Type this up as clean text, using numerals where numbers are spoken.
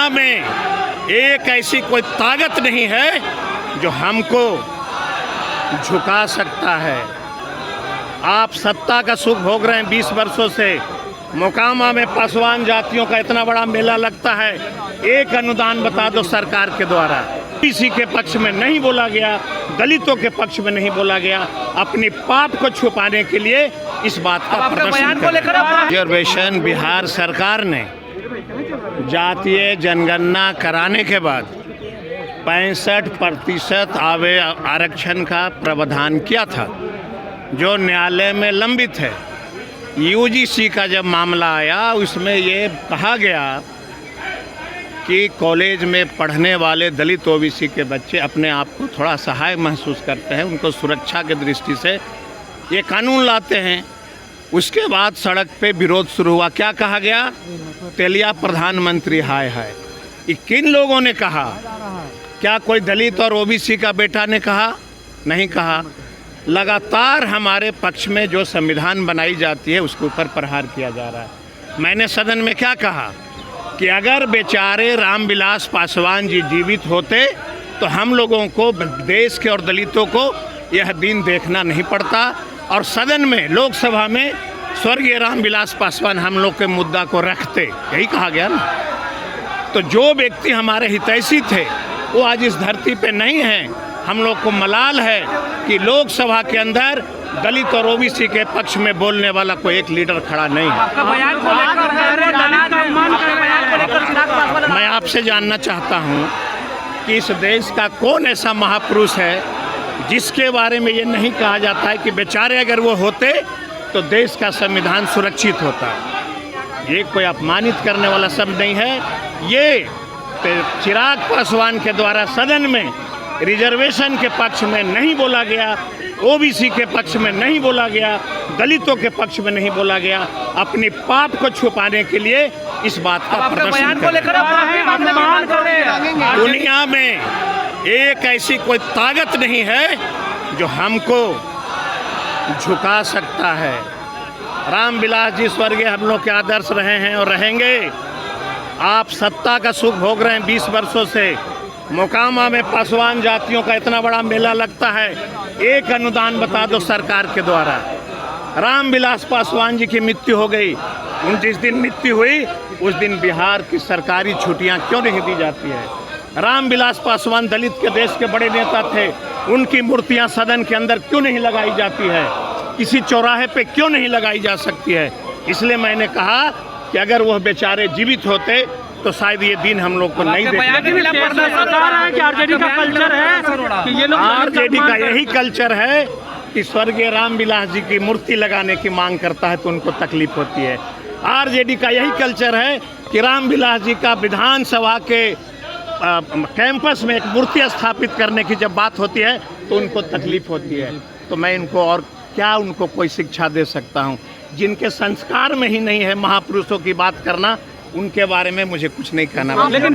दुनिया में एक ऐसी कोई ताकत नहीं है जो हमको झुका सकता है। आप सत्ता का सुख भोग रहे हैं 20 वर्षों से। मोकामा में पासवान जातियों का इतना बड़ा मेला लगता है, एक अनुदान बता दो सरकार के द्वारा। किसी के पक्ष में नहीं बोला गया, दलितों के पक्ष में नहीं बोला गया। अपनी पाप को छुपाने के लिए इस बात का प्रदर्शन रिजर्वेशन बिहार सरकार ने जातीय जनगणना कराने के बाद 65% आरक्षण का प्रावधान किया था, जो न्यायालय में लंबित है। यूजीसी का जब मामला आया, उसमें ये कहा गया कि कॉलेज में पढ़ने वाले दलित ओबीसी के बच्चे अपने आप को थोड़ा असहाय महसूस करते हैं, उनको सुरक्षा की दृष्टि से ये कानून लाते हैं। उसके बाद सड़क पे विरोध शुरू हुआ। क्या कहा गया? तेलिया प्रधानमंत्री हाय हाय। ये किन लोगों ने कहा? क्या कोई दलित और ओबीसी का बेटा ने कहा? नहीं कहा। लगातार हमारे पक्ष में जो संविधान बनाई जाती है उसके ऊपर प्रहार किया जा रहा है। मैंने सदन में क्या कहा कि अगर बेचारे रामविलास पासवान जी जीवित होते तो हम लोगों को, देश के और दलितों को यह दिन देखना नहीं पड़ता। और सदन में, लोकसभा में स्वर्गीय रामविलास पासवान हम लोग के मुद्दा को रखते, यही कहा गया ना। तो जो व्यक्ति हमारे हितैषी थे वो आज इस धरती पे नहीं हैं। हम लोग को मलाल है कि लोकसभा के अंदर दलित और ओबीसी के पक्ष में बोलने वाला कोई एक लीडर खड़ा नहीं है। मैं आपसे जानना चाहता हूं कि इस देश का कौन ऐसा महापुरुष है जिसके बारे में ये नहीं कहा जाता है कि बेचारे अगर वो होते तो देश का संविधान सुरक्षित होता। ये कोई अपमानित करने वाला शब्द नहीं है। ये चिराग पासवान के द्वारा सदन में रिजर्वेशन के पक्ष में नहीं बोला गया, ओबीसी के पक्ष में नहीं बोला गया, दलितों के पक्ष में नहीं बोला गया। अपनी पाप को छुपाने के लिए इस बात का प्रदर्शन दुनिया में एक ऐसी कोई ताकत नहीं है जो हमको झुका सकता है। रामविलास जी स्वर्गीय हम लोग के आदर्श रहे हैं और रहेंगे। आप सत्ता का सुख भोग रहे हैं 20 वर्षों से। मोकामा में पासवान जातियों का इतना बड़ा मेला लगता है, एक अनुदान बता दो सरकार के द्वारा। रामविलास पासवान जी की मृत्यु हो गई, जिस दिन मृत्यु हुई उस दिन बिहार की सरकारी छुट्टियां क्यों नहीं दी जाती है? रामविलास पासवान दलित के देश के बड़े नेता थे, उनकी मूर्तियां सदन के अंदर क्यों नहीं लगाई जाती है? किसी चौराहे पे क्यों नहीं लगाई जा सकती है? इसलिए मैंने कहा कि अगर वह बेचारे जीवित होते तो शायद ये दिन हम लोग को नहीं देखना। आरजेडी का कल्चर है कि ये लोग, आरजेडी का यही कल्चर है कि स्वर्गीय रामविलास जी की मूर्ति लगाने की मांग करता है तो उनको तकलीफ होती है। आरजेडी का यही कल्चर है कि रामविलास जी का विधानसभा के कैंपस में एक मूर्ति स्थापित करने की जब बात होती है तो उनको तकलीफ होती है। तो मैं इनको और क्या उनको कोई शिक्षा दे सकता हूँ? जिनके संस्कार में ही नहीं है महापुरुषों की बात करना, उनके बारे में मुझे कुछ नहीं कहना। लेकिन